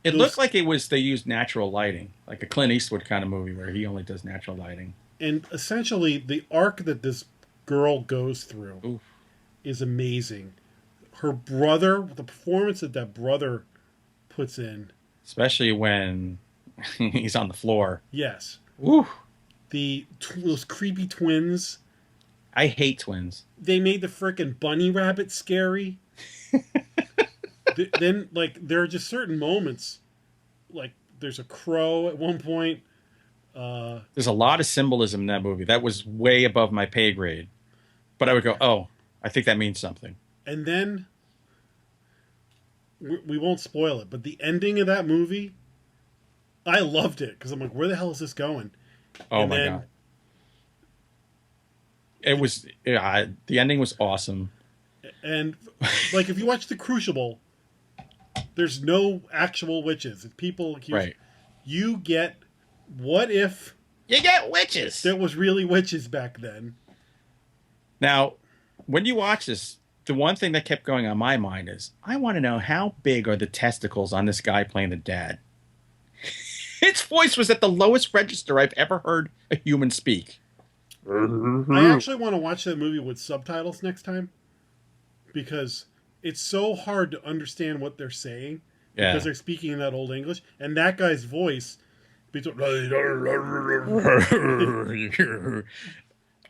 It Those, looked like they used natural lighting, like a Clint Eastwood kind of movie where he only does natural lighting. and essentially the arc that this girl goes through Oof. is amazing. Her brother, the performance that that brother puts in, Especially when he's on the floor. yes. Woo. Those creepy twins. I hate twins. They made the frickin' bunny rabbit scary. Then, like, there are just certain moments, like there's a crow at one point. There's a lot of symbolism in that movie. That was way above my pay grade. But I would go, oh, I think that means something. And then we won't spoil it, but the ending of that movie, I loved it because I'm like, where the hell is this going? Oh And my then God. It was, yeah, the ending was awesome. And like, if you watch The Crucible, there's no actual witches. If people accuse, Right. you get, what if You get witches. there was really witches back then? Now, when you watch this, the one thing that kept going on my mind is, I want to know how big are the testicles on this guy playing the dad. His voice was at the lowest register I've ever heard a human speak. I actually want to watch that movie with subtitles next time because it's so hard to understand what they're saying Yeah. because they're speaking in that old English, and that guy's voice.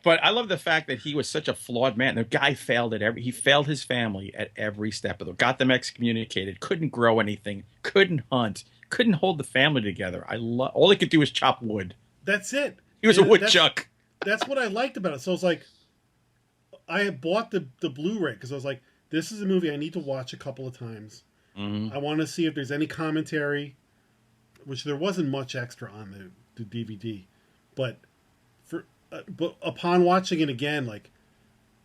But I love the fact that he was such a flawed man. The guy failed he failed his family at every step of it. Got them excommunicated, couldn't grow anything, couldn't hunt, couldn't hold the family together. All he could do was chop wood. That's it. He was a And woodchuck. That's what I liked about it. So it's like, I had bought the Blu-ray because I was like, this is a movie I need to watch a couple of times. Mm-hmm. I want to see if there's any commentary, which there wasn't much extra on the DVD, but but upon watching it again, like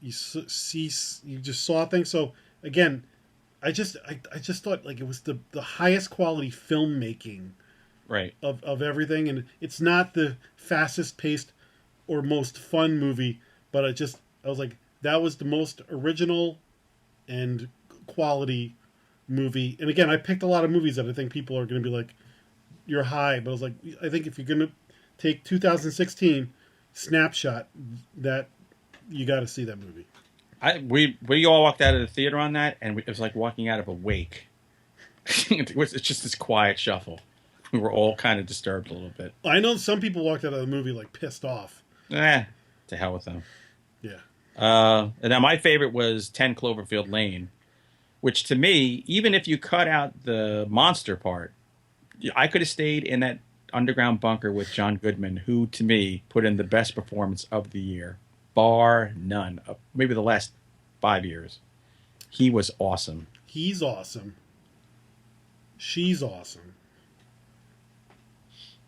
you just saw things. So again, I just thought like it was the highest quality filmmaking Right. of everything, and it's not the fastest paced or most fun movie, but I was like, that was the most original and quality movie. And again, I picked a lot of movies that I think people are going to be like, you're high, but I was like, I think if you're going to take 2016 snapshot, that you got to see that movie. We all walked out of the theater on that, and it was like walking out of a wake. It's just this quiet shuffle. We were all kind of disturbed a little bit. I know some people walked out of the movie like pissed off. To hell with them. Yeah. And now my favorite was 10 Cloverfield Lane, which to me, even if you cut out the monster part, I could have stayed in that underground bunker with John Goodman, who to me put in the best performance of the year, bar none. Maybe the last 5 years. He was awesome. He's awesome. She's awesome.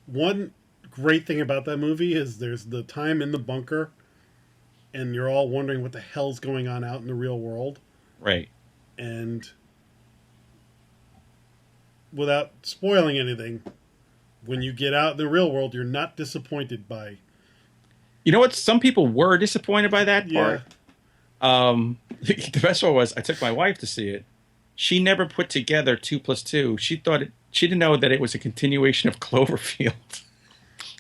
One great thing about that movie is there's the time in the bunker and you're all wondering what the hell's going on out in the real world. Right. And without spoiling anything, when you get out in the real world, you're not disappointed by You know what? Some people were disappointed by that Yeah. part. The best one was I took my wife to see it. She never put together 2 plus 2. She didn't know that it was a continuation of Cloverfield.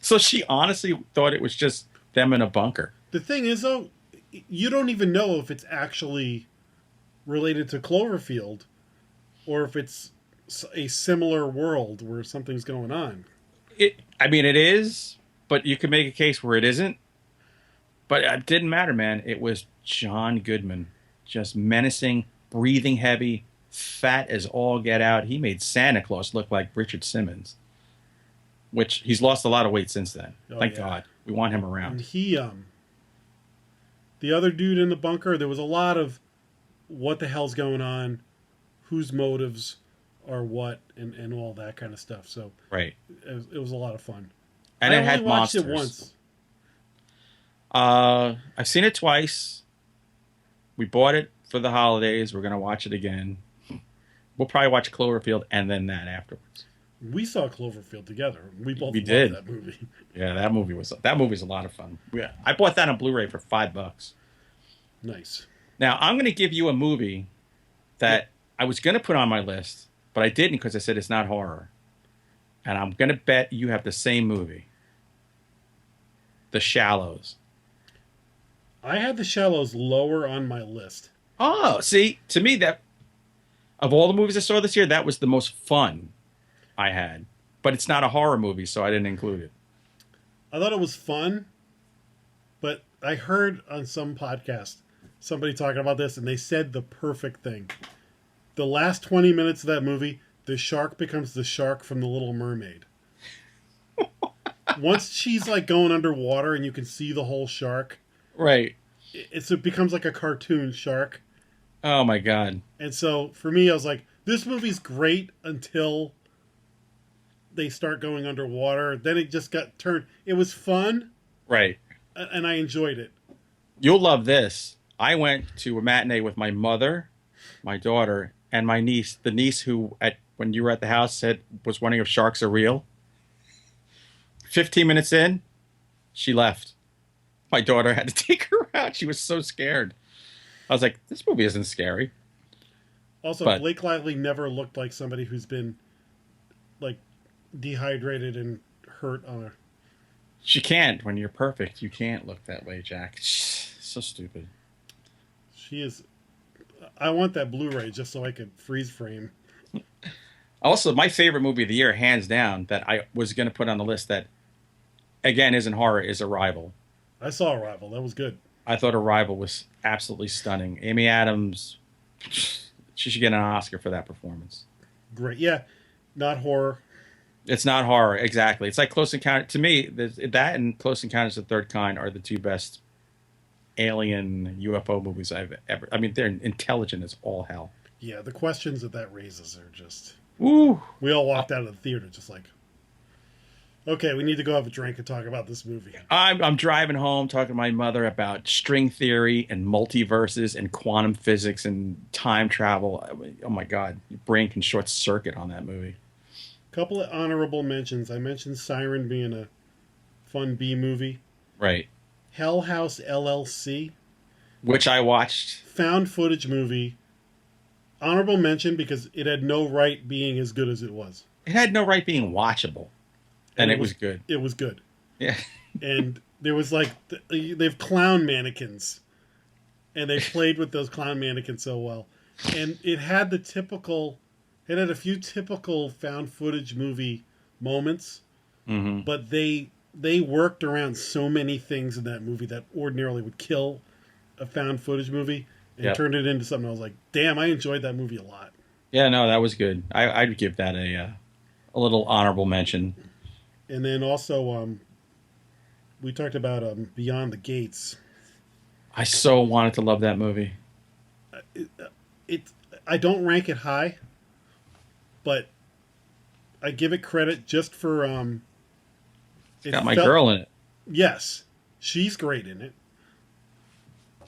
So she honestly thought it was just them in a bunker. The thing is, though, you don't even know if it's actually related to Cloverfield or if it's a similar world where something's going on. I mean, it is, but you could make a case where it isn't. But it didn't matter, man. It was John Goodman, just menacing, breathing heavy, fat as all get out. He made Santa Claus look like Richard Simmons, which he's lost a lot of weight since then. Oh, Thank yeah. God. We want him And around. the other dude in the bunker, there was a lot of what the hell's going on, whose motives are what, and all that kind of stuff. So Right. it was a lot of fun. And I it only had watched monsters. it once. I've seen it twice. We bought it for the holidays. We're going to watch it again. We'll probably watch Cloverfield and then that afterwards. We saw Cloverfield together. We both We loved did. that movie. Yeah, that movie's a lot of fun. Yeah, I bought that on Blu-ray for $5. Nice. Now I'm going to give you a movie that I was going to put on my list, but I didn't because I said it's not horror. And I'm going to bet you have the same movie, The Shallows. I had The Shallows lower on my list. Oh, see, to me that of all the movies I saw this year, that was the most fun I had. But it's not a horror movie, so I didn't include it. I thought it was fun, but I heard on some podcast somebody talking about this, and they said the perfect thing. The last 20 minutes of that movie, the shark becomes the shark from The Little Mermaid. Once she's like going underwater and you can see the whole shark, Right. it becomes like a cartoon shark. Oh my God. And so for me, I was like, this movie's great until they start going underwater. Then it just got turned. It was fun, Right. and I enjoyed it. You'll love this. I went to a matinee with my mother, my daughter, and my niece. The niece who, when you were at the house, said was wondering if sharks are real. 15 minutes in, she left. My daughter had to take her out. She was so scared. I was like, this movie isn't scary. Also, But- Blake Lively never looked like somebody who's been like dehydrated and hurt on a. She can't. When you're perfect, you can't look that way, Jack. So stupid. She is. I want that Blu-ray just so I could freeze frame. Also, my favorite movie of the year, hands down, that I was going to put on the list that, again, isn't horror, is Arrival. I saw Arrival. That was good. I thought Arrival was absolutely stunning. Amy Adams, she should get an Oscar for that performance. Great. Yeah, not horror. It's not horror, exactly. It's like Close Encounter. To me, that and Close Encounters of the Third Kind are the two best alien UFO movies I've ever. I mean, they're intelligent as all hell. Yeah, the questions that raises are just. Ooh. We all walked out of the theater just like, okay, we need to go have a drink and talk about this movie. I'm driving home talking to my mother about string theory and multiverses and quantum physics and time travel. Oh my God, your brain can short circuit on that movie. Couple of honorable mentions. I mentioned Siren being a fun B movie. Right. Hell House LLC, Which I watched. found footage movie. Honorable mention because it had no right being as good as it was. It had no right being watchable. And it was good. It was good. Yeah. And there was like, they've clown mannequins. And they played with those clown mannequins so well. And it had a few typical found footage movie moments. Mm-hmm. But they worked around so many things in that movie that ordinarily would kill a found footage movie and turned it into something. I was like, damn, I enjoyed that movie a lot. Yeah, no, that was good. I'd give that a little honorable mention. And then also, we talked about Beyond the Gates. I so wanted to love that movie. I don't rank it high, but I give it credit just for It's got my girl in it. Yes, she's great in it.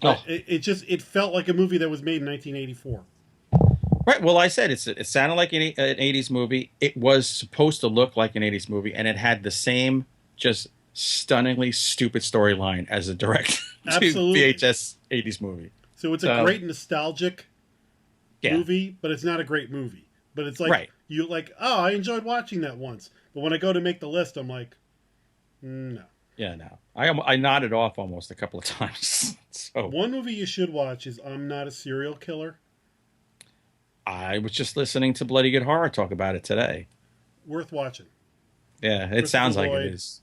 Oh. It felt like a movie that was made in 1984. Right. Well, I said it sounded like an 80s movie. It was supposed to look like an 80s movie, and it had the same just stunningly stupid storyline as a direct to Absolutely. VHS 80s movie. So it's a great nostalgic Yeah. movie, but it's not a great movie. But it's like Right. you like, oh, I enjoyed watching that once. But when I go to make the list, I'm like, no. Yeah, no. I nodded off almost a couple of times. So One movie you should watch is I'm Not a Serial Killer. I was just listening to Bloody Good Horror talk about it today. Worth watching. Yeah, it sounds like Lloyd. it is.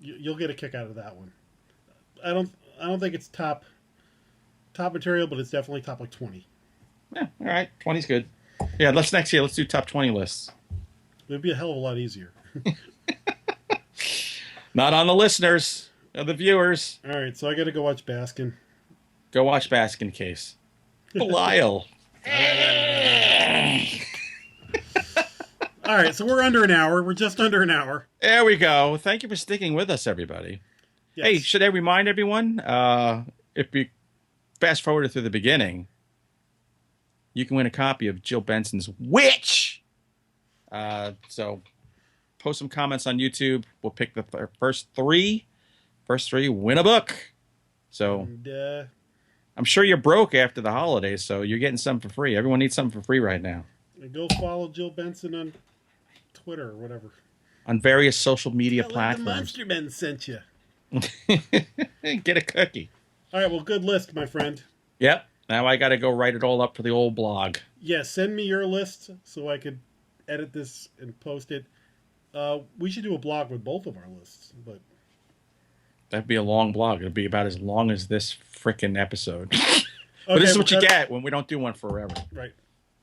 You'll get a kick out of that one. I don't think it's top material, but it's definitely top like 20. Yeah, all right. 20's good. Yeah, next year let's do top 20 lists. It'd be a hell of a lot easier. Not on the listeners, the viewers. All right, so I got to go watch Baskin. Go watch Baskin Case. Belial. All right, so we're under an hour. We're just under an hour. There we go. Thank you for sticking with us, everybody. Yes. Hey, should I remind everyone, if you fast forward through the beginning, you can win a copy of Jill Benson's Witch. So post some comments on YouTube. We'll pick the first three. First three win a book. So And, I'm sure you're broke after the holidays, so you're getting something for free. Everyone needs something for free right now. go follow Jill Benson on Twitter or whatever. On various social media The platforms. Monster Men sent you. Get a cookie. All right, well, good list, my friend. Yep. Now I got to go write it all up for the old blog. Yeah, send me your list so I could edit this and post it. We should do a blog with both of our lists, but That'd be a long blog. It'd be about as long as this frickin' episode. But okay, this is what you get when we don't do one forever. Right.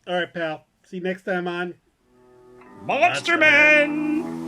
All right, pal. See you next time on Monster Man!